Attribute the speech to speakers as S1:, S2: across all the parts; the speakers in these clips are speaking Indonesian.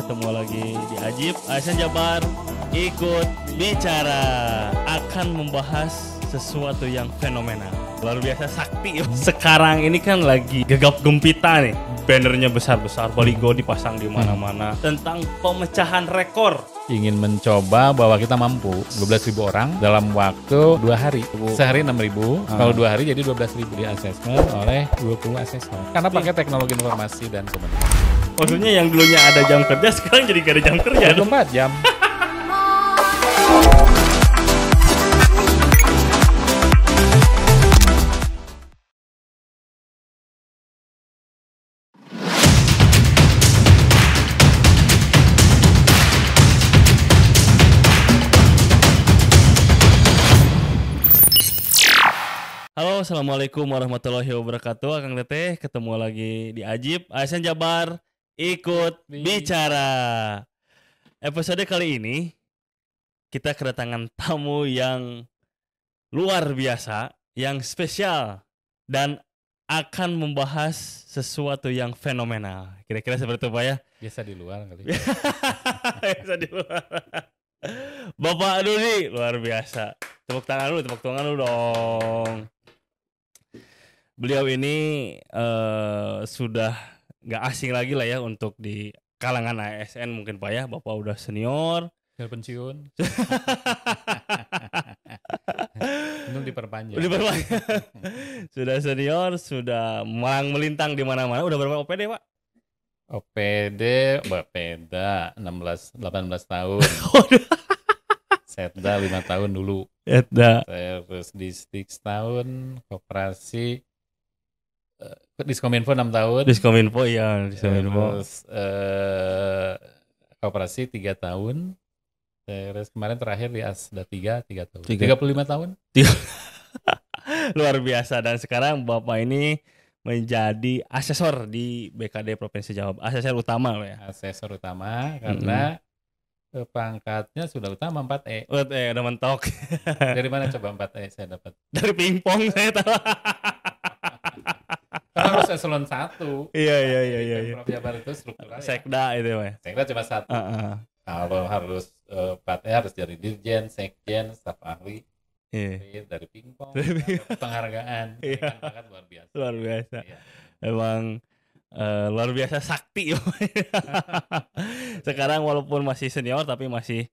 S1: ketemu lagi di Ajib ASN Jabar ikut bicara akan membahas sesuatu yang fenomenal, luar biasa sakti. Sekarang ini kan lagi gegap gempita nih, bannernya besar-besar, baligo dipasang di mana-mana tentang pemecahan rekor.
S2: Ingin mencoba bahwa kita mampu 12.000 orang dalam waktu 2 hari. Sehari 6.000, kalau 2 hari jadi 12.000 di assessment oleh 20 asesor. Karena pakai teknologi informasi dan komunikasi.
S1: Maksudnya yang dulunya ada jam kerja, sekarang jadi gak ada jam kerja.
S2: 24 jam.
S1: Halo, assalamualaikum warahmatullahi wabarakatuh. Akang Teteh ketemu lagi di Ajib ASN Jabar ikut bicara. Episode kali ini kita kedatangan tamu yang luar biasa, yang spesial, dan akan membahas sesuatu yang fenomenal. Kira-kira seperti itu Pak ya?
S2: Biasa di luar kali.
S1: Biasa di luar. Bapak Dudi luar biasa. Tepuk tangan dulu dong. Beliau ini sudah nggak asing lagi lah ya untuk di kalangan ASN mungkin Pak ya. Bapak udah senior.
S2: Sudah pensiun. Belum diperpanjang.
S1: Sudah senior, sudah malang melintang di mana-mana. Udah berapa OPD Pak?
S2: OPD beda 18 tahun. Setda 5 tahun dulu.
S1: Setda.
S2: Terus distrik setahun, koperasi Diskominfo 6 tahun.
S1: Diskominfo ya, Diskominfo.
S2: Terus koperasi 3 tahun. Terus kemarin terakhir di Asda 3 tahun. 35 tahun.
S1: Luar biasa. Dan sekarang Bapak ini menjadi asesor di BKD Provinsi Jawa Barat. Asesor utama ya.
S2: Asesor utama karena pangkatnya sudah utama 4E.
S1: Udah mentok.
S2: Dari mana coba 4E saya dapat?
S1: Dari pingpong saya tahu.
S2: Karena harus eselon 1.
S1: Iya.
S2: Prof Jabar itu struktural.
S1: Sekda itu ya.
S2: Sekda cuma 1. Kalau harus 4E harus jadi dirjen, sekjen, staf ahli.
S1: Iya.
S2: Dari pingpong. Penghargaan.
S1: Iya.
S2: Kan luar biasa.
S1: Luar biasa.
S2: Iya.
S1: Emang luar biasa sakti. Sekarang walaupun masih senior tapi masih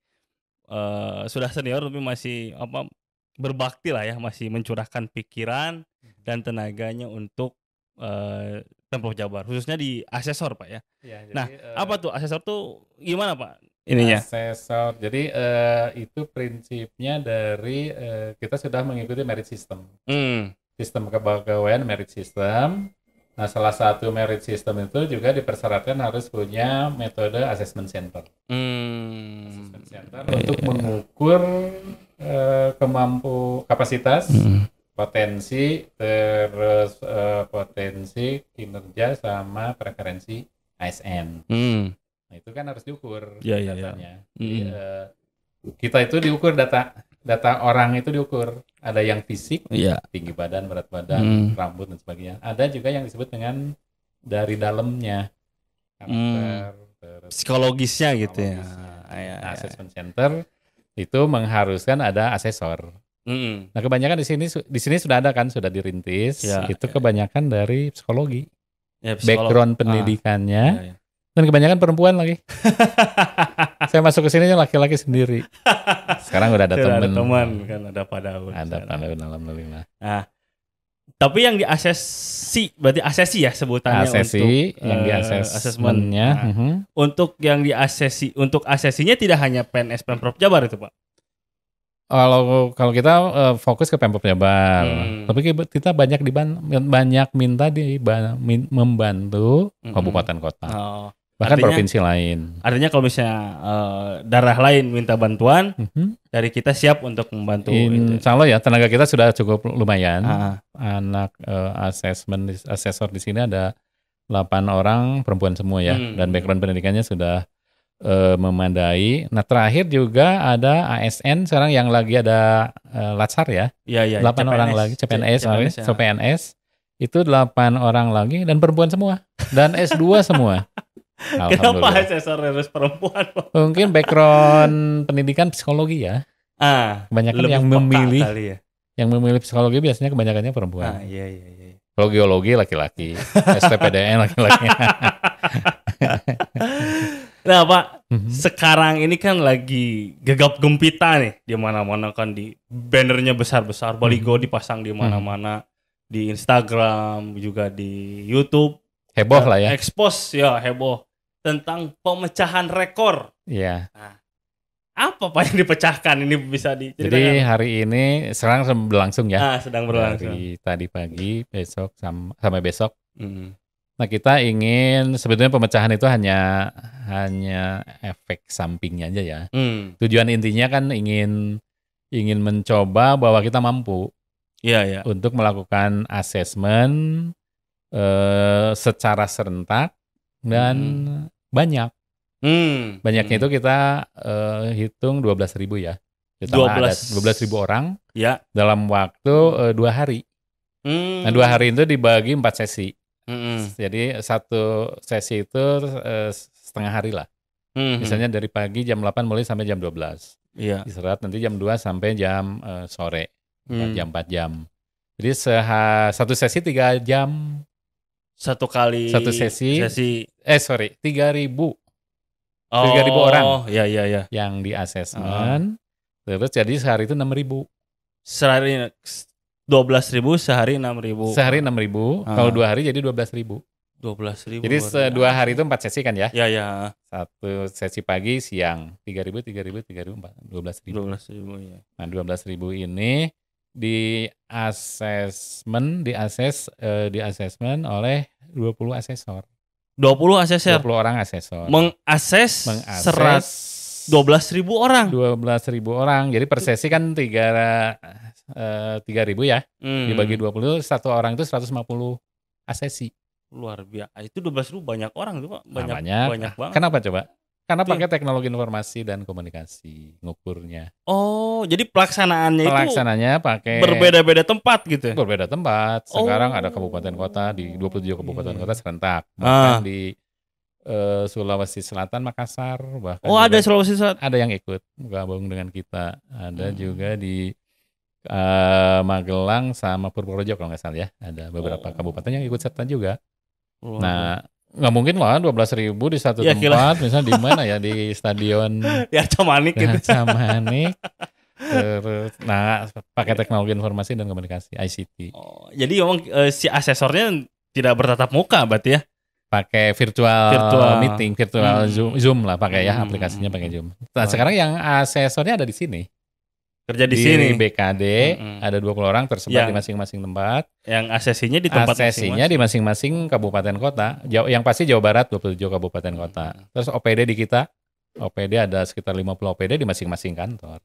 S1: sudah senior tapi masih berbakti lah ya, masih mencurahkan pikiran dan tenaganya untuk Pemprov Jabar, khususnya di asesor Pak ya.
S2: Ya, jadi,
S1: nah, apa tuh asesor tuh gimana Pak ininya?
S2: Asesor, jadi itu prinsipnya dari kita sudah mengikuti merit system. Sistem kepegawaian merit system. Nah, salah satu merit system itu juga dipersyaratkan harus punya metode assessment center. Assessment center untuk mengukur kapasitas, potensi, terus potensi kinerja sama preferensi ASN. Nah, itu kan harus diukur datanya. Jadi, kita itu diukur data orang itu diukur. Ada yang fisik, tinggi badan, berat badan, rambut dan sebagainya. Ada juga yang disebut dengan dari dalamnya, karakter,
S1: psikologisnya gitu ya.
S2: Nah, assessment center itu mengharuskan ada asesor. Nah, kebanyakan di sini sudah ada kan, sudah dirintis. Itu kebanyakan dari psikologi, background pendidikannya. Dan kebanyakan perempuan lagi. Saya masuk ke sini laki-laki sendiri. Sekarang udah ada teman
S1: kan, ada Pak Daud.
S2: Ada Pak Daud, alhamdulillah.
S1: Nah, tapi yang diasesi berarti asesi ya sebutannya.
S2: Asesi
S1: untuk
S2: yang di asesmennya.
S1: Untuk yang diasesi, untuk asesinya tidak hanya PNS Pemprov Jabar itu Pak.
S2: Kalau kita fokus ke Pemprov Jabar, tapi kita banyak minta membantu kabupaten kota. Bahkan artinya, provinsi lain.
S1: Artinya kalau misalnya daerah lain minta bantuan, dari kita siap untuk membantu.
S2: Insya Allah ya, tenaga kita sudah cukup lumayan. Anak asesor di sini ada 8 orang perempuan semua ya, dan background pendidikannya sudah memadai. Nah, terakhir juga ada ASN sekarang yang lagi ada Latsar ya. 8 CPNS, orang lagi CPNS. Itu 8 orang lagi dan perempuan semua dan S2 semua.
S1: Kenapa asesor harus perempuan?
S2: Mungkin background pendidikan psikologi ya. Kebanyakan yang memilih ya. Yang memilih psikologi biasanya kebanyakannya perempuan.
S1: Iya.
S2: Geologi laki-laki, STPDN laki-laki.
S1: Nah Pak, sekarang ini kan lagi gegap gempita nih, di mana-mana kan di bannernya besar-besar, baligo dipasang di mana-mana, di Instagram juga di YouTube.
S2: Heboh lah ya.
S1: Expose ya, heboh tentang pemecahan rekor.
S2: Iya.
S1: Nah, apa Pak yang dipecahkan ini bisa diceritakan?
S2: Jadi hari ini sekarang berlangsung ya.
S1: Sedang berlangsung.
S2: Dari tadi pagi, besok sampai besok. Nah kita ingin sebetulnya pemecahan itu hanya efek sampingnya aja ya. Tujuan intinya kan ingin mencoba bahwa kita mampu untuk melakukan asesmen secara serentak dan banyak. Banyaknya itu kita hitung 12.000 ya. 12.000 orang dalam waktu 2 hari. Nah 2 hari itu dibagi 4 sesi. Jadi satu sesi itu setengah hari lah. Misalnya dari pagi jam 8 mulai sampai jam 12. Istirahat nanti jam 2 sampai jam sore. 4 jam. Jadi satu sesi 3 jam. Satu sesi. 3.000. 3.000 orang yang di asesmen, terus jadi sehari itu 6.000.
S1: Sehari 12.000, sehari 6.000.
S2: Sehari 6.000, kalau 2 hari jadi 12.000.
S1: 12.000.
S2: Jadi 2 hari itu 4 sesi kan ya?
S1: Iya.
S2: Satu sesi pagi, siang, 3.000, 12.000 ya. Nah 12.000 ini di asesmen oleh 20 asesor.
S1: 20 asesor.
S2: 20 orang asesor.
S1: Mengakses 12.000 orang.
S2: 12.000 orang. Jadi per sesi kan 3.000 ya. Dibagi 20, satu orang itu 150 asesi.
S1: Luar biasa. Itu 12.000 banyak orang tuh Pak. Banyak banget.
S2: Kenapa coba? Karena pakai teknologi informasi dan komunikasi ngukurnya.
S1: Oh, jadi pelaksananya
S2: pakai
S1: berbeda-beda tempat gitu.
S2: Berbeda tempat. Sekarang ada kabupaten kota di 27 kabupaten kota serentak. Bahkan di Sulawesi Selatan, Makassar, bahkan
S1: ada Sulawesi Selatan.
S2: Ada yang ikut gabung dengan kita. Ada juga di Magelang sama Purworejo kalau nggak salah ya. Ada beberapa kabupaten yang ikut serta juga. Nah, nggak mungkin lah 12.000 di satu tempat, misalnya di mana ya, di stadion
S1: di Arca Manik gitu.
S2: Terus, pakai teknologi informasi dan komunikasi (ICT).
S1: Jadi memang si asesornya tidak bertatap muka, berarti ya?
S2: Pakai virtual meeting, virtual Zoom lah, pakai ya aplikasinya pakai Zoom. Nah, sekarang yang asesornya ada di sini.
S1: Kerja di sini.
S2: BKD ada 20 orang tersebar di masing-masing tempat.
S1: Yang asesinya di tempat
S2: asesinya di masing-masing kabupaten kota. Yang pasti Jawa Barat 27 kabupaten kota. Terus OPD di kita. OPD ada sekitar 50 OPD di masing-masing kantor.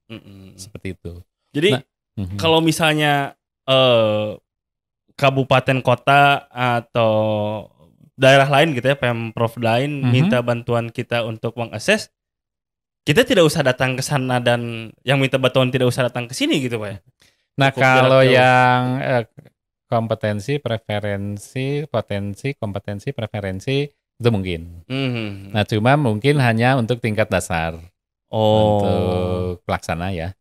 S2: Seperti itu.
S1: Jadi kalau misalnya kabupaten kota atau daerah lain gitu ya, Pemprov lain minta bantuan kita untuk mengakses, kita tidak usah datang ke sana dan yang minta bantuan tidak usah datang ke sini gitu Pak ya.
S2: Nah, kalau yang kompetensi, preferensi, potensi, kompetensi, preferensi itu mungkin. Nah, cuma mungkin hanya untuk tingkat dasar. Untuk pelaksana ya.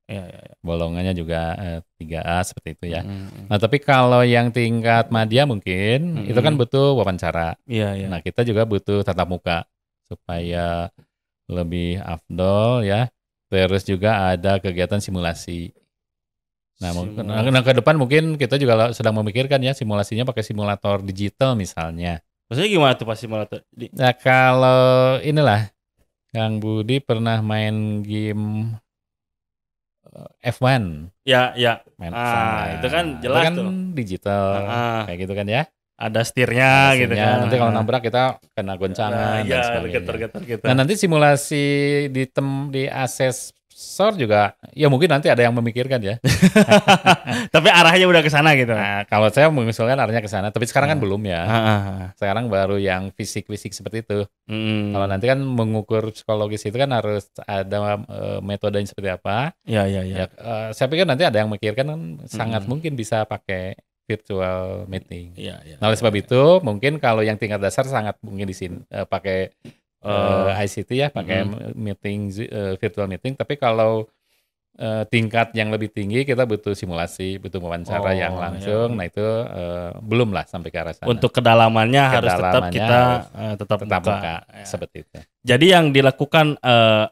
S2: Bolongannya juga 3A seperti itu ya. Nah, tapi kalau yang tingkat madya mungkin itu kan butuh wawancara. Nah, kita juga butuh tatap muka supaya lebih afdol ya. Terus juga ada kegiatan simulasi. Nah, ke depan mungkin kita juga sedang memikirkan ya simulasinya pakai simulator digital misalnya.
S1: Maksudnya gimana tuh Pak simulator?
S2: Nah, kalau inilah Kang Budi pernah main game F1.
S1: Ya.
S2: Main F1.
S1: Itu kan jelas
S2: itu kan
S1: tuh.
S2: Digital. Kayak gitu kan ya.
S1: Ada setirnya gitu kan.
S2: Nanti kalau nabrak kita kena goncangan dan sebagainya.
S1: Getar-getar.
S2: Nah, nanti simulasi di asesor juga ya mungkin nanti ada yang memikirkan ya.
S1: Tapi arahnya udah ke sana gitu.
S2: Nah, kalau saya mengusulkan arahnya ke sana, tapi sekarang kan belum ya. Sekarang baru yang fisik-fisik seperti itu. Kalau nanti kan mengukur psikologis itu kan harus ada metodenya seperti apa.
S1: Ya,
S2: saya pikir nanti ada yang memikirkan kan sangat mungkin bisa pakai virtual meeting. Nah, oleh sebab itu mungkin kalau yang tingkat dasar sangat mungkin di sini pakai ICT ya, pakai meeting virtual meeting. Tapi kalau tingkat yang lebih tinggi kita butuh simulasi, butuh wawancara yang langsung. Nah itu belum lah sampai ke arah sana.
S1: Untuk kedalamannya harus tetap kita tetap
S2: buka. Seperti itu.
S1: Jadi yang dilakukan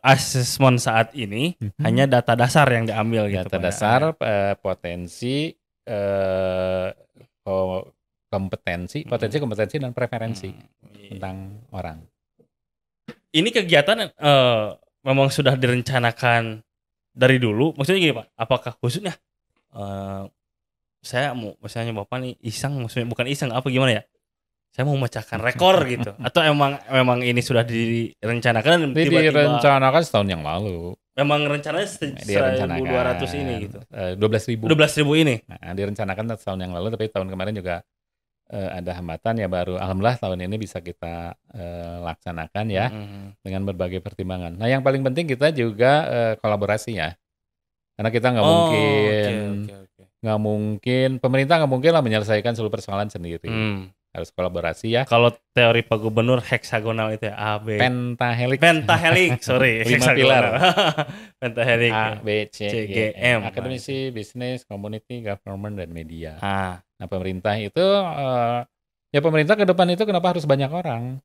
S1: asesmen saat ini hanya data dasar yang diambil gitu.
S2: Data dasar, potensi, kompetensi dan preferensi tentang orang. Ini
S1: kegiatan memang sudah direncanakan dari dulu, maksudnya gini Pak, apakah khususnya saya mau, misalnya Bapak nih iseng, maksudnya bukan iseng, apa gimana ya? Saya mau memecahkan rekor gitu, atau memang ini sudah direncanakan?
S2: Direncanakan setahun yang lalu.
S1: Memang rencananya 1.200 ini gitu.
S2: 12.000
S1: ini.
S2: Nah, direncanakan setahun yang lalu, tapi tahun kemarin juga ada hambatan ya, baru alhamdulillah tahun ini bisa kita laksanakan ya dengan berbagai pertimbangan. Nah yang paling penting kita juga kolaborasi ya, karena kita nggak mungkin pemerintah nggak mungkin lah menyelesaikan seluruh persoalan sendiri. Harus kolaborasi ya.
S1: Kalau teori Pak Gubernur heksagonal itu ya, A, B.
S2: Pentahelix,
S1: sorry.
S2: 5 pilar.
S1: Pentahelix.
S2: A, B, C, G, M. Akademisi, bisnis, community, government, dan media. Nah pemerintah itu, ya pemerintah ke depan itu kenapa harus banyak orang?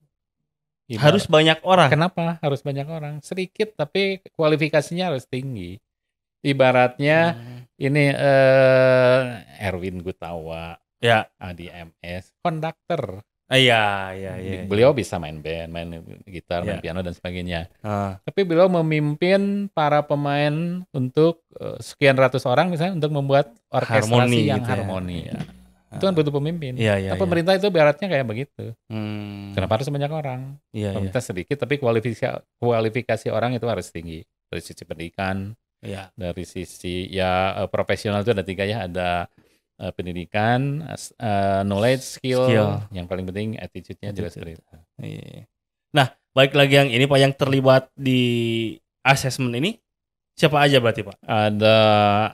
S1: Harus banyak orang?
S2: Kenapa harus banyak orang? Sedikit tapi kualifikasinya harus tinggi. Ibaratnya ini Erwin Gutawa.
S1: Ya,
S2: di MS, konduktor.
S1: Iya.
S2: Beliau bisa main band, main gitar, main piano dan sebagainya. Tapi beliau memimpin para pemain untuk sekian ratus orang misalnya untuk membuat orkestrasi yang harmoni. Ya. Itu kan butuh pemimpin. Nah, pemerintah itu ibaratnya kayak begitu. Kenapa harus banyak orang? Pemerintah sedikit tapi kualifikasi orang itu harus tinggi. Dari sisi pendidikan, dari sisi profesional itu ada 3 ya, ada pendidikan, knowledge, skill, yang paling penting attitude-nya juga seperti itu.
S1: Nah, balik lagi yang ini Pak, yang terlibat di asesmen ini siapa aja berarti Pak?
S2: Ada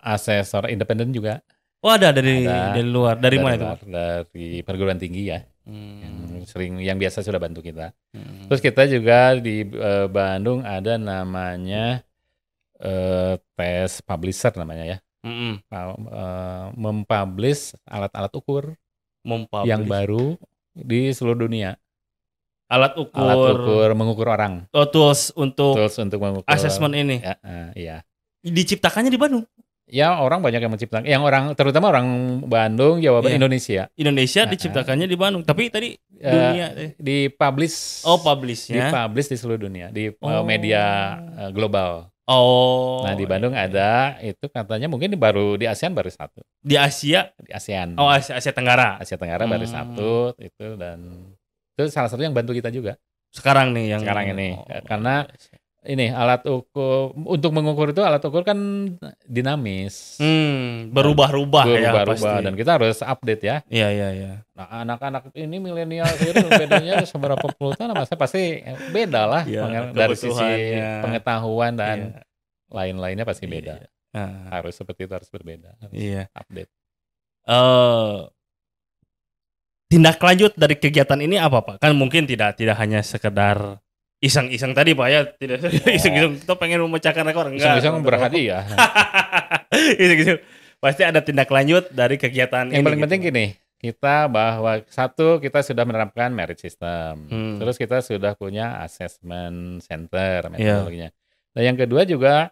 S2: asesor independen juga.
S1: Oh ada dari luar, dari mana itu Pak?
S2: Dari perguruan tinggi ya, yang biasa sudah bantu kita. Terus kita juga di Bandung ada namanya tes publisher namanya ya. Mempublish alat-alat ukur yang baru di seluruh dunia.
S1: Alat ukur
S2: mengukur orang.
S1: Tools untuk
S2: mengukur
S1: asesmen ini.
S2: Iya.
S1: Diciptakannya di Bandung.
S2: Ya orang banyak yang menciptakan. Terutama orang Bandung, Jawa Barat, Indonesia.
S1: Diciptakannya di Bandung. Tapi tadi dunia
S2: dipublish.
S1: Publishnya.
S2: Dipublish di seluruh dunia di media global. Nah di Bandung ada, itu katanya mungkin baru di ASEAN baru 1.
S1: Di Asia?
S2: Di ASEAN.
S1: Asia Tenggara.
S2: Asia Tenggara baru 1 itu, dan itu salah satu yang bantu kita juga.
S1: Sekarang nih yang
S2: sekarang ini karena ini alat ukur, untuk mengukur itu alat ukur kan dinamis.
S1: Berubah-ubah ya pasti.
S2: Dan kita harus update ya.
S1: Iya.
S2: Nah, anak-anak ini milenial itu bedanya seberapa puluh tahun pasti beda lah dari sisi pengetahuan dan lain-lainnya pasti beda. Harus seperti itu, harus berbeda. Harus update.
S1: Tindak lanjut dari kegiatan ini apa Pak? Kan mungkin tidak hanya sekedar iseng-iseng tadi Pak ya, tidak iseng-iseng kita pengen memecahkan rekor, enggak.
S2: Iseng-iseng berhadiah.
S1: Iseng-iseng. Pasti ada tindak lanjut dari kegiatan
S2: ini. Yang paling penting gini, kita bahwa satu, kita sudah menerapkan merit system. Terus kita sudah punya assessment center metodologinya. Nah, yang kedua juga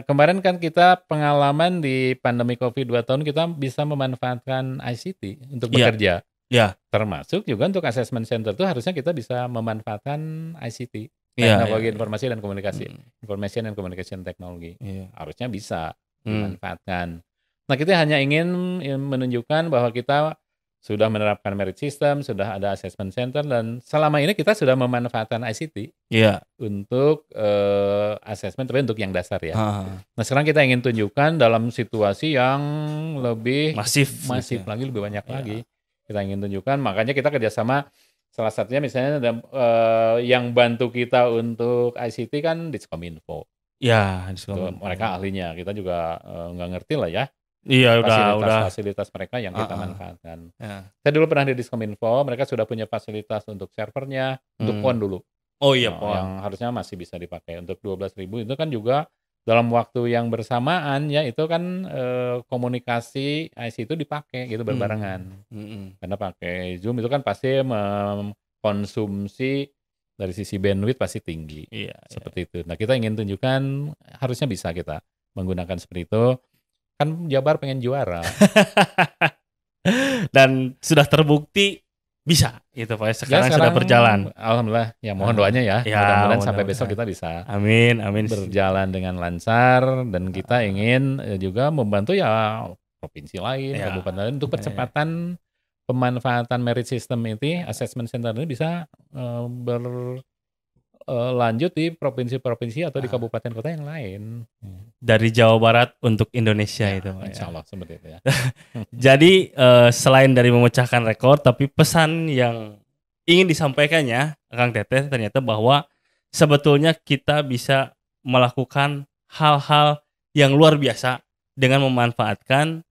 S2: kemarin kan kita pengalaman di pandemi Covid 2 tahun kita bisa memanfaatkan ICT untuk bekerja. Termasuk juga untuk assessment center itu harusnya kita bisa memanfaatkan ICT, teknologi informasi dan komunikasi, information and communication technology. Harusnya bisa dimanfaatkan. Nah, kita hanya ingin menunjukkan bahwa kita sudah menerapkan merit system, sudah ada assessment center, dan selama ini kita sudah memanfaatkan ICT untuk assessment, tapi untuk yang dasar ya. Nah, sekarang kita ingin tunjukkan dalam situasi yang lebih masif lagi, lebih banyak lagi. Kita ingin tunjukkan, makanya kita kerjasama, salah satunya misalnya yang bantu kita untuk ICT kan Diskominfo. Mereka ahlinya, kita juga nggak ngerti lah ya. Fasilitas mereka yang kita manfaatkan. Saya dulu pernah di Diskominfo, mereka sudah punya fasilitas untuk servernya, untuk PON dulu.
S1: Oh iya,
S2: yang harusnya masih bisa dipakai. Untuk 12.000 itu kan juga dalam waktu yang bersamaan ya, itu kan komunikasi IC itu dipakai gitu berbarengan. Karena pakai Zoom itu kan pasti mengkonsumsi dari sisi bandwidth pasti tinggi. Seperti itu. Nah, kita ingin tunjukkan harusnya bisa kita menggunakan seperti itu. Kan Jabar pengen juara.
S1: Dan sudah terbukti bisa gitu Pak. Sekarang sudah berjalan.
S2: Alhamdulillah. Ya mohon doanya ya. Mudah-mudahan sampai besok kita bisa.
S1: Amin.
S2: Berjalan dengan lancar, dan kita ingin juga membantu ya provinsi lain, kabupaten lain untuk percepatan pemanfaatan merit system ini, assessment center ini bisa berlanjut di provinsi-provinsi atau di kabupaten kota yang lain.
S1: Dari Jawa Barat untuk Indonesia itu Pak.
S2: Insya Allah seperti itu ya.
S1: Jadi selain dari memecahkan rekor, tapi pesan yang ingin disampaikannya Kang Teteh ternyata bahwa sebetulnya kita bisa melakukan hal-hal yang luar biasa dengan memanfaatkan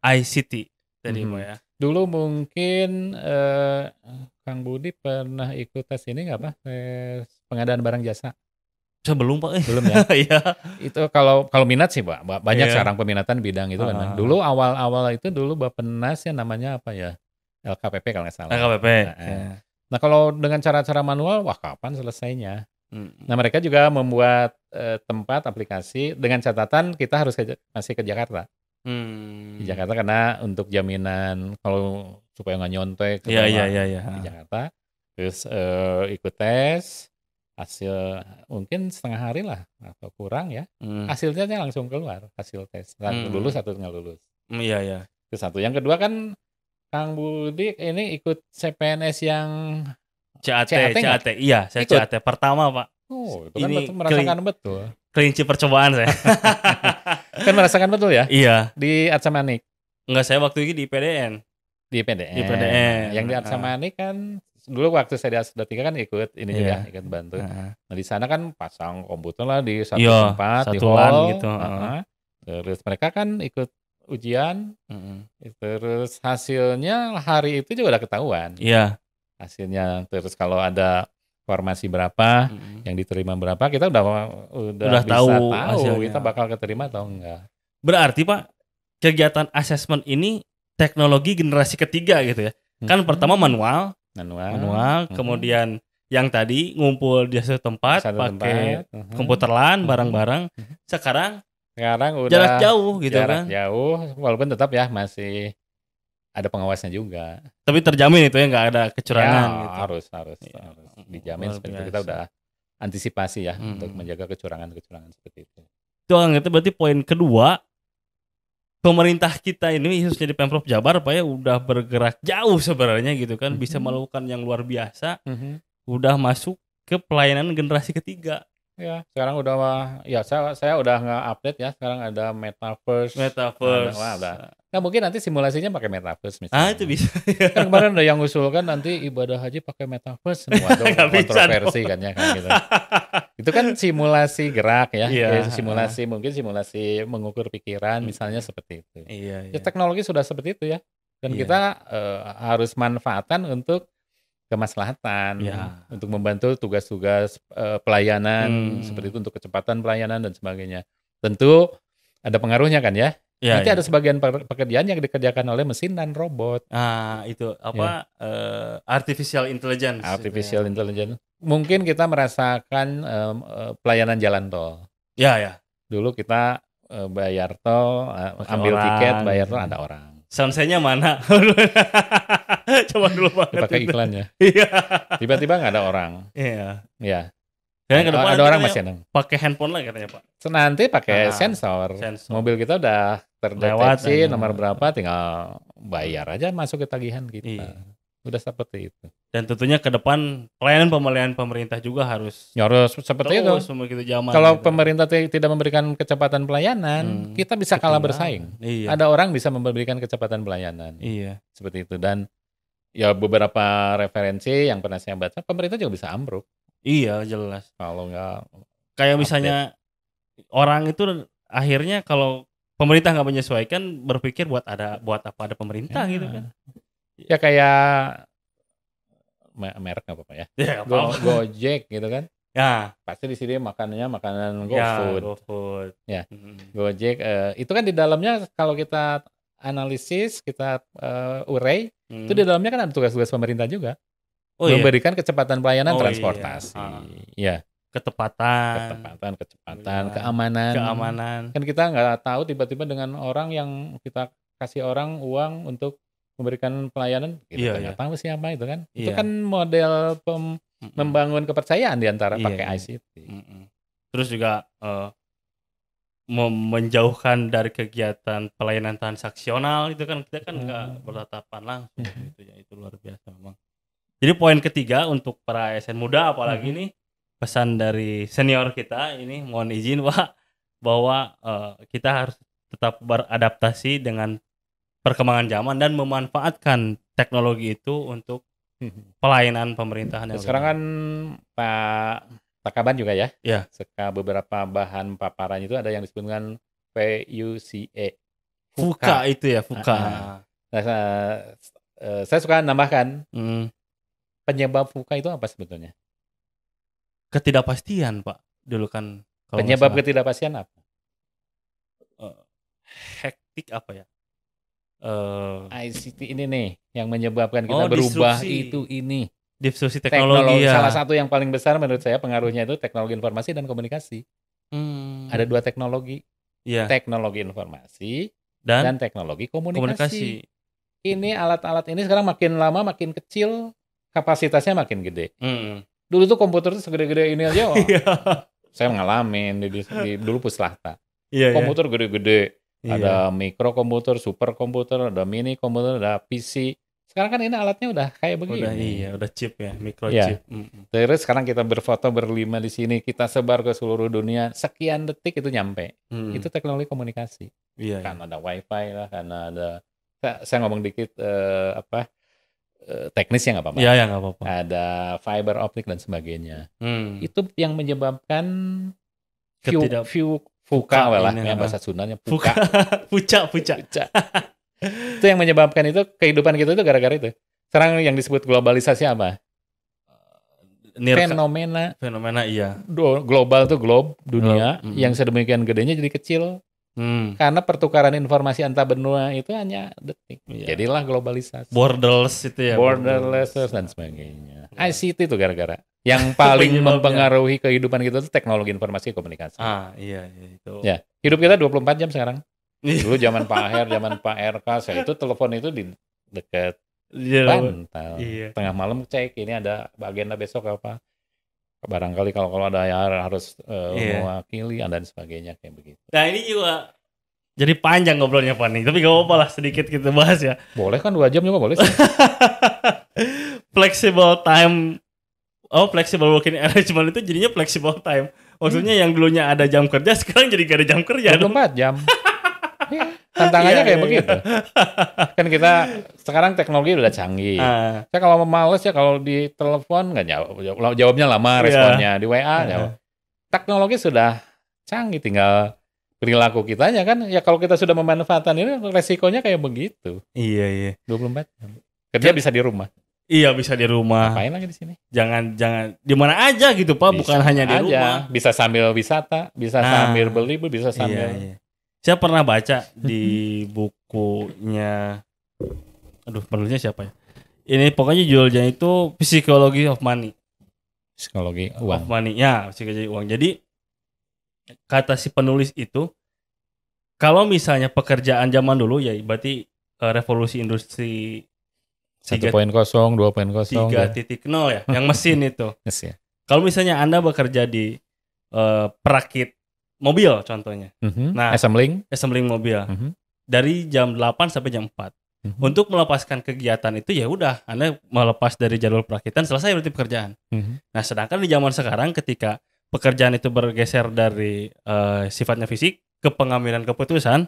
S1: ICT tadi Pak ya.
S2: Dulu mungkin Kang Budi pernah ikut tes ini nggak Pak? Tes pengadaan barang jasa?
S1: Belum Pak.
S2: Belum ya? Iya. Itu kalau minat sih Pak, banyak sekarang peminatan bidang itu kan. Dulu awal-awal itu dulu Bappenas ya namanya apa ya? LKPP kalau nggak salah.
S1: LKPP.
S2: Nah kalau dengan cara-cara manual, wah kapan selesainya? Nah mereka juga membuat tempat aplikasi dengan catatan kita harus masih ke Jakarta. Di Jakarta karena untuk jaminan kalau supaya nggak nyontek di Jakarta. Terus ikut tes, hasil mungkin setengah hari lah atau kurang ya. Hasilnya langsung keluar, hasil tes. Lulus atau nggak lulus.
S1: Iya.
S2: Itu satu. Yang kedua kan Kang Budi ini ikut CPNS yang
S1: CAT. Iya, saya ikut. CAT pertama Pak.
S2: Oh, itu kan merasakan betul.
S1: Kelinci percobaan saya.
S2: Kan merasakan betul ya?
S1: Iya.
S2: Di Atsamanik.
S1: Enggak, saya waktu itu di PDN.
S2: Di PDN. Yang di Atsamanik kan dulu waktu saya di S3 kan ikut ini juga, ikut bantu. Nah di sana kan pasang komputer lah di satu tempat, di hall
S1: gitu.
S2: Terus mereka kan ikut ujian, terus hasilnya hari itu juga udah ketahuan.
S1: Iya.
S2: Hasilnya, terus kalau ada formasi berapa, yang diterima berapa, kita udah bisa tahu kita bakal keterima atau enggak.
S1: Berarti Pak, kegiatan asesmen ini teknologi generasi ketiga gitu ya. Kan pertama manual, kemudian yang tadi ngumpul di satu tempat pakai komputer LAN bareng-bareng. Sekarang
S2: udah
S1: jarak jauh gitu kan.
S2: Jarak jauh, walaupun tetap ya masih ada pengawasnya juga. Tapi
S1: terjamin itu ya, nggak ada kecurangan.
S2: Ya, gitu. Harus dijamin seperti itu. Kita udah antisipasi ya untuk menjaga kecurangan seperti itu.
S1: Itu berarti poin kedua, pemerintah kita ini khususnya di Pemprov Jabar Pak ya udah bergerak jauh sebenarnya gitu kan, bisa melakukan yang luar biasa, udah masuk ke pelayanan generasi ketiga.
S2: Ya, sekarang udah ya saya udah nge-update ya, sekarang ada Metaverse. Ada. Nah, mungkin nanti simulasinya pakai Metaverse misalnya.
S1: Itu bisa.
S2: Kan kemarin ada yang usulkan nanti ibadah haji pakai Metaverse. Waduh, kontroversi kan ya kan gitu. Itu kan simulasi gerak ya. Simulasi mengukur pikiran misalnya seperti itu. Ya, teknologi sudah seperti itu ya. Dan kita harus manfaatkan untuk kemaslahatan, untuk membantu tugas-tugas pelayanan seperti itu, untuk kecepatan pelayanan dan sebagainya. Tentu ada pengaruhnya kan ya. Nanti ada sebagian pekerjaan yang dikerjakan oleh mesin dan robot.
S1: Itu apa? Artificial intelligence.
S2: Intelligence. Mungkin kita merasakan pelayanan jalan tol.
S1: Ya.
S2: Dulu kita bayar tol, ambil tiket, bayar tol ada orang.
S1: Sonsenya mana? Coba dulu banget.
S2: Pakai iklannya. Tiba-tiba nggak ada orang. Iya. Ada orang masih
S1: pakai handphone lah katanya Pak.
S2: Nanti pakai sensor. Mobil kita udah terdeteksi nomor berapa, tinggal bayar aja masuk ke tagihan kita. Udah seperti itu. Dan
S1: tentunya ke depan pelayanan pemerintah juga harus
S2: seperti itu. Kalau pemerintah tidak memberikan kecepatan pelayanan, kita bisa kalah bersaing. Ada orang bisa memberikan kecepatan pelayanan. Seperti itu. Dan ya beberapa referensi yang pernah saya baca, pemerintah juga bisa ambruk.
S1: Iya, jelas.
S2: Kalau nggak
S1: kayak misalnya orang itu akhirnya kalau pemerintah nggak menyesuaikan, berpikir buat apa ada pemerintah gitu kan.
S2: Ya kayak merek nggak apa-apa ya. Gojek gitu kan.
S1: Ya.
S2: Pasti di sini makanannya makanan
S1: GoFood.
S2: GoFood. Ya. Gojek itu kan di dalamnya kalau kita analisis, kita urai, itu di dalamnya kan ada tugas-tugas pemerintah juga. Memberikan kecepatan pelayanan transportasi. Iya.
S1: Kecepatan,
S2: keamanan. Kan kita nggak tahu tiba-tiba dengan orang yang kita kasih orang uang untuk memberikan pelayanan, kita nggak tahu siapa itu kan. Itu kan model membangun kepercayaan di antara pakai ICT.
S1: Terus juga menjauhkan dari kegiatan pelayanan transaksional itu kan, kita kan nggak bertatapan langsung gitu ya, itu luar biasa memang. Jadi poin ketiga untuk para ASN muda apalagi nih, pesan dari senior kita ini, mohon izin Pak, bahwa kita harus tetap beradaptasi dengan perkembangan zaman dan memanfaatkan teknologi itu untuk pelayanan pemerintahan yang
S2: sekarang kan Pak Kaban juga ya. Suka beberapa bahan paparan itu ada yang disebut dengan VUCA.
S1: VUCA itu ya, VUCA.
S2: Nah, saya suka nambahkan penyebab VUCA itu apa sebetulnya?
S1: Ketidakpastian Pak. Dulu kan.
S2: Penyebab ketidakpastian apa?
S1: Hektik apa ya?
S2: ICT ini nih yang menyebabkan kita berubah ini.
S1: Disrupsi teknologi ya.
S2: Salah satu yang paling besar menurut saya pengaruhnya itu teknologi informasi dan komunikasi. Ada dua teknologi. Teknologi informasi dan teknologi komunikasi. Ini alat-alat ini sekarang makin lama makin kecil, kapasitasnya makin gede. Dulu tuh komputer tuh segede-gede ini aja. Saya ngalamin dulu Puslahta. Komputer gede-gede. Ada mikrokomputer, superkomputer, ada mini komputer, ada PC. Sekarang kan ini alatnya udah kayak begini.
S1: Udah chip ya, microchip.
S2: Terus sekarang kita berfoto berlima di sini, kita sebar ke seluruh dunia, sekian detik itu nyampe. Itu teknologi komunikasi. Karena ada WiFi lah, karena ada, saya ngomong dikit teknis ya nggak apa-apa.
S1: Iya, nggak apa-apa.
S2: Ada fiber optik dan sebagainya. Itu yang menyebabkan VUCA lah, bahasa Sundanya
S1: puca.
S2: Itu yang menyebabkan itu kehidupan kita itu gara-gara itu. Sekarang yang disebut globalisasi apa? Fenomena
S1: iya.
S2: Global tuh dunia yang sedemikian gedenya jadi kecil. Karena pertukaran informasi antar benua itu hanya detik. Jadilah globalisasi.
S1: Borderless itu ya.
S2: Borderless dan sebagainya. ICT itu gara-gara. Yang paling mempengaruhi kehidupan kita itu teknologi informasi komunikasi.
S1: Iya itu.
S2: Ya, hidup kita 24 jam sekarang. Dulu zaman Pak Aher, zaman Pak RK, saya itu telepon itu di dekat bantal. Tengah malam cek ini ada agenda besok apa. Barangkali kalau ada yang harus mewakili dan sebagainya kayak begitu.
S1: Nah ini juga jadi panjang ngobrolnya Pak nih, tapi gak apa-apa lah sedikit kita bahas ya.
S2: Boleh kan 2 jam juga boleh sih.
S1: Flexible time, flexible working arrangement itu jadinya flexible time. Maksudnya yang dulunya ada jam kerja sekarang jadi gak ada jam kerja.
S2: 24 jam. Tantangannya kayak begitu. Kan kita sekarang teknologi udah canggih. Saya kalau males ya kalau di telepon nggak jawabnya lama, responnya di WA jawab. Teknologi sudah canggih, tinggal perilaku kitanya kan. Ya kalau kita sudah memanfaatkan ini resikonya kayak begitu.
S1: Iya.
S2: 24 jam. Kerja bisa di rumah.
S1: Iya bisa di rumah.
S2: Ngapain lagi di sini?
S1: Jangan di mana aja gitu Pak, bukan hanya di rumah.
S2: Bisa sambil wisata, bisa sambil beli, bisa sambil.
S1: Iya. Saya pernah baca di bukunya, penulisnya siapa ya? Ini pokoknya judulnya itu Psychology of Money.
S2: Psikologi uang.
S1: Of money, ya psikologi uang. Jadi kata si penulis itu, kalau misalnya pekerjaan zaman dulu ya, berarti revolusi industri
S2: 1.0, 2.0,
S1: 3.0 ya, yang mesin itu.
S2: Yes, ya.
S1: Kalau misalnya Anda bekerja di perakit mobil contohnya.
S2: Nah,
S1: assembling mobil. Dari jam 8 sampai jam 4. Untuk melepaskan kegiatan itu ya udah Anda melepas dari jalur perakitan, selesai berarti pekerjaan. Nah, sedangkan di zaman sekarang ketika pekerjaan itu bergeser dari sifatnya fisik ke pengambilan keputusan,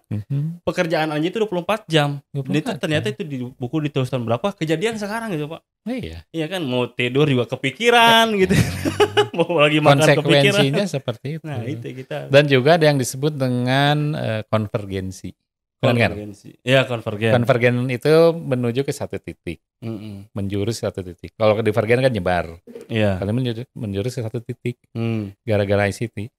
S1: pekerjaan Anda itu 24 jam. Dan itu ternyata itu di buku ditulis tahun berapa, kejadian sekarang gitu, Pak. Iya kan, mau tidur juga kepikiran gitu. Mau lagi makan
S2: konsekuensinya seperti itu.
S1: Nah, itu kita.
S2: Dan juga ada yang disebut dengan konvergensi.
S1: Konvergensi. Ya, konvergen.
S2: Konvergen itu menuju ke satu titik. Menjurus ke satu titik. Kalau divergen kan nyebar.
S1: Iya.
S2: Kalau menjurus ke satu titik. Gara-gara ICT.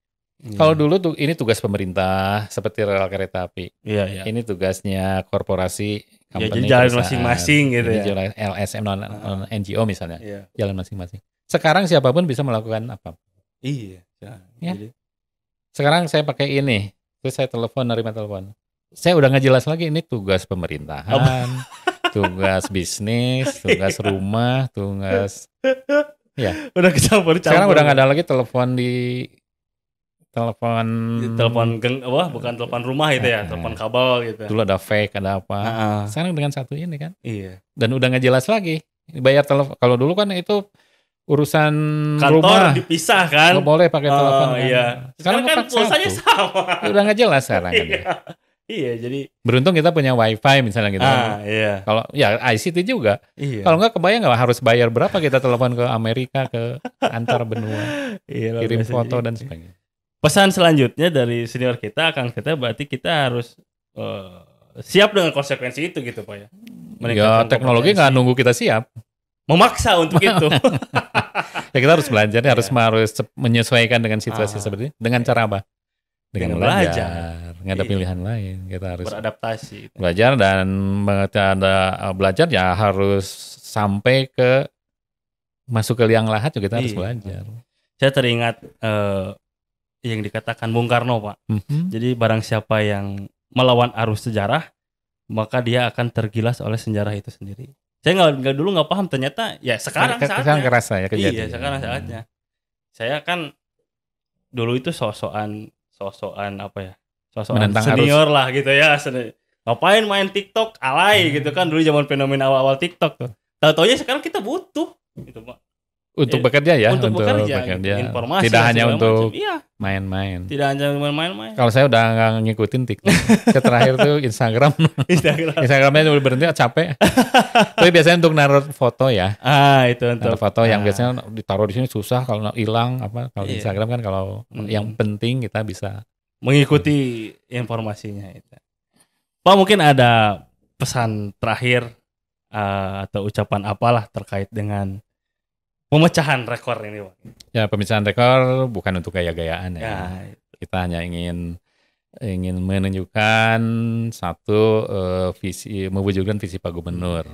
S2: Kalau dulu tuh ini tugas pemerintah seperti rel kereta api.
S1: Iya.
S2: Ini tugasnya korporasi, company,
S1: jadi jalan masing-masing gitu
S2: ini
S1: ya.
S2: Jalan LSM non NGO misalnya. Jalan masing-masing. Sekarang siapapun bisa melakukan apa?
S1: Iya.
S2: Ya. Sekarang saya pakai ini, terus saya nerima telepon. Saya udah nggak jelas lagi ini tugas pemerintahan, tugas bisnis, tugas rumah, tugas ya.
S1: Udah kecampur.
S2: Sekarang udah nggak ada lagi telepon
S1: bukan telepon rumah gitu ya, telepon kabel gitu.
S2: Dulu ada fake, ada apa. Sekarang dengan satu ini kan. Iya. Dan udah nggak jelas lagi. Bayar telepon. Kalau dulu kan itu urusan
S1: kantor
S2: rumah
S1: dipisah kan.
S2: Nggak boleh pakai telepon.
S1: Iya. Sekarang kan pulsanya sama.
S2: Udah nggak jelas sekarang kan.
S1: Iya, jadi
S2: beruntung kita punya wifi misalnya gitu.
S1: Iya.
S2: Kalau ya ICT juga.
S1: Iya.
S2: Kalau nggak kebayang nggak harus bayar berapa kita telepon ke Amerika, ke antar benua, kirim foto dan sebagainya.
S1: Pesan selanjutnya dari senior kita, Kang Tete, berarti kita harus siap dengan konsekuensi itu gitu Pak ya.
S2: Ya teknologi nggak nunggu kita siap.
S1: Memaksa untuk itu.
S2: Ya kita harus belajar, harus menyesuaikan dengan situasi seperti ini. Dengan cara apa? Dengan belajar. Nggak ada pilihan lain, kita harus
S1: beradaptasi.
S2: Belajar dan belajar ya harus sampai ke masuk ke liang lahat juga kita harus belajar.
S1: Saya teringat yang dikatakan Bung Karno Pak. Jadi barang siapa yang melawan arus sejarah, maka dia akan tergilas oleh sejarah itu sendiri. Saya dulu nggak paham, ternyata ya sekarang saatnya.
S2: Sekarang kerasa ya kejadian.
S1: Iya, sekarang saatnya. Saya kan dulu itu sosokan apa ya? Sosokan senior arus lah gitu ya. Ngapain main TikTok alay gitu kan, dulu zaman fenomena awal-awal TikTok tuh. Tahu-taunya sekarang kita butuh gitu Pak.
S2: Untuk bekerja ya,
S1: untuk bekerja. Informasi
S2: tidak hanya untuk
S1: macam.
S2: main-main.
S1: Tidak hanya main-main.
S2: Kalau saya udah nggak ngikutin TikTok. Saya terakhir tuh Instagramnya udah berhenti, capek. Tapi biasanya untuk naruh foto ya.
S1: Itu untuk
S2: naruh foto yang biasanya ditaruh di sini susah, kalau hilang apa. Kalau di Instagram kan kalau yang penting kita bisa
S1: mengikuti informasinya itu. Pak, mungkin ada pesan terakhir atau ucapan apalah terkait dengan pemecahan rekor ini, Pak? Ya,
S2: pemecahan rekor bukan untuk gaya-gayaan ya. Kita hanya ingin menunjukkan satu visi, mewujudkan visi Pak Gubernur.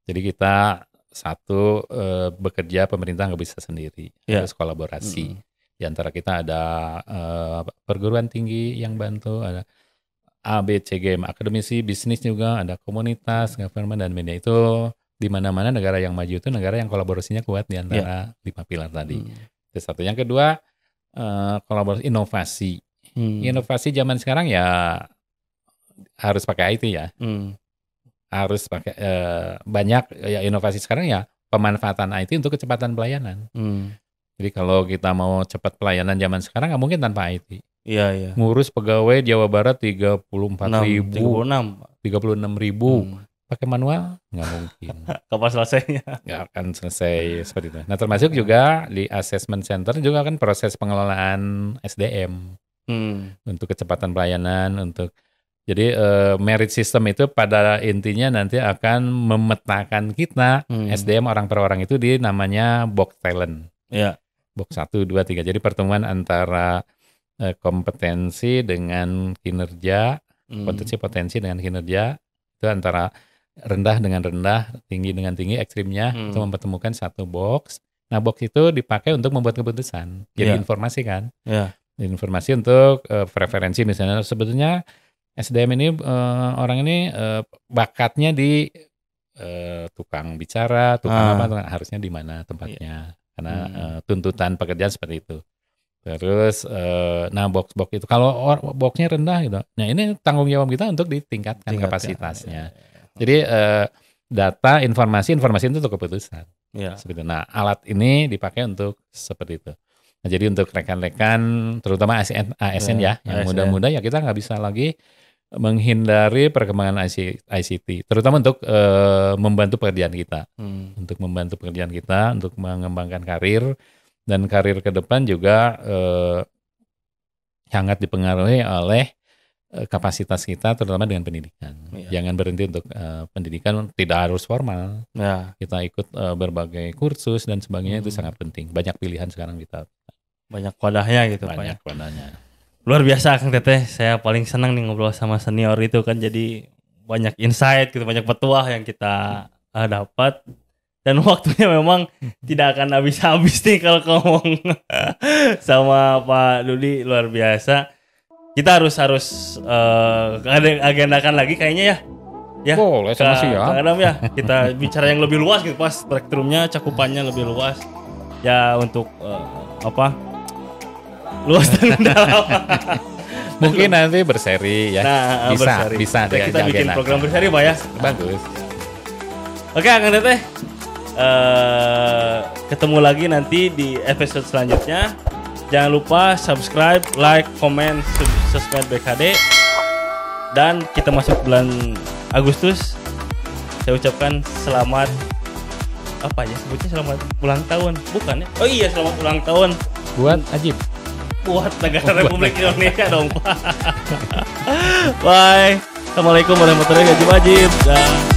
S2: Jadi kita bekerja, pemerintah nggak bisa sendiri, harus kolaborasi. Di antara kita ada perguruan tinggi yang bantu, ada ABCGM, akademisi, bisnis juga, ada komunitas, government dan media. Itu di mana-mana negara yang maju itu negara yang kolaborasinya kuat di antara 5 pilar tadi. Itu satu. Yang kedua, kolaborasi inovasi. Inovasi zaman sekarang ya harus pakai IT ya. Harus pakai banyak ya inovasi sekarang ya pemanfaatan IT untuk kecepatan pelayanan. Jadi kalau kita mau cepat pelayanan zaman sekarang nggak mungkin tanpa IT.
S1: Iya.
S2: Ngurus pegawai Jawa Barat 36.000. Pakai manual nggak mungkin.
S1: Kapan selesainya?
S2: Nggak akan selesai seperti itu. Nah termasuk juga di assessment center juga kan proses pengelolaan SDM untuk kecepatan pelayanan, jadi merit system itu pada intinya nanti akan memetakan kita SDM orang per orang itu di namanya box talent. Box 1, 2, 3. Jadi pertemuan antara kompetensi dengan kinerja, potensi dengan kinerja, itu antara rendah dengan rendah, tinggi dengan tinggi, ekstrimnya, itu mempertemukan satu box. Nah box itu dipakai untuk membuat keputusan. Jadi informasi kan. Informasi untuk preferensi misalnya, sebetulnya SDM ini orang ini bakatnya di tukang bicara, tukang apa, harusnya di mana tempatnya. Karena tuntutan pekerjaan seperti itu. Terus, nah box itu kalau boxnya rendah gitu, nah ini tanggung jawab kita untuk ditingkatkan kapasitasnya. Jadi data, informasi itu untuk keputusan. Seperti itu. Nah alat ini dipakai untuk seperti itu. Nah jadi untuk rekan-rekan, terutama ASN ya, yang muda-muda ya kita nggak bisa lagi menghindari perkembangan ICT, terutama untuk membantu pekerjaan kita, untuk membantu pekerjaan kita, untuk mengembangkan karir, dan karir ke depan juga sangat dipengaruhi oleh kapasitas kita terutama dengan pendidikan. Jangan berhenti untuk pendidikan, tidak harus formal. Kita ikut berbagai kursus dan sebagainya, itu sangat penting. Banyak pilihan sekarang kita.
S1: Banyak wadahnya gitu Pak.
S2: Banyak wadahnya.
S1: Luar biasa Kang Teteh, saya paling senang nih ngobrol sama senior itu kan, jadi banyak insight gitu, banyak petuah yang kita dapat. Dan waktunya memang tidak akan habis-habis nih kalau ngomong sama Pak Dudi, luar biasa. Kita harus agendakan lagi kayaknya ya.
S2: Boleh, sama siap.
S1: Kang Adam ya, kita bicara yang lebih luas gitu, pas spektrumnya, cakupannya lebih luas. Ya untuk luas dan dalam.
S2: Mungkin nanti berseri ya.
S1: Nah,
S2: bisa
S1: kita bikin program berseri Pak ya.
S2: Bagus.
S1: Oke, Kang Teteh. Ketemu lagi nanti di episode selanjutnya. Jangan lupa subscribe, like, komen, sosmed BKD. Dan kita masuk bulan Agustus. Saya ucapkan selamat selamat ulang tahun, bukan ya? Oh iya, selamat ulang tahun
S2: buat Ajib.
S1: Buat negara Republik Indonesia dong. Bye. Assalamualaikum warahmatullahi wabarakatuh.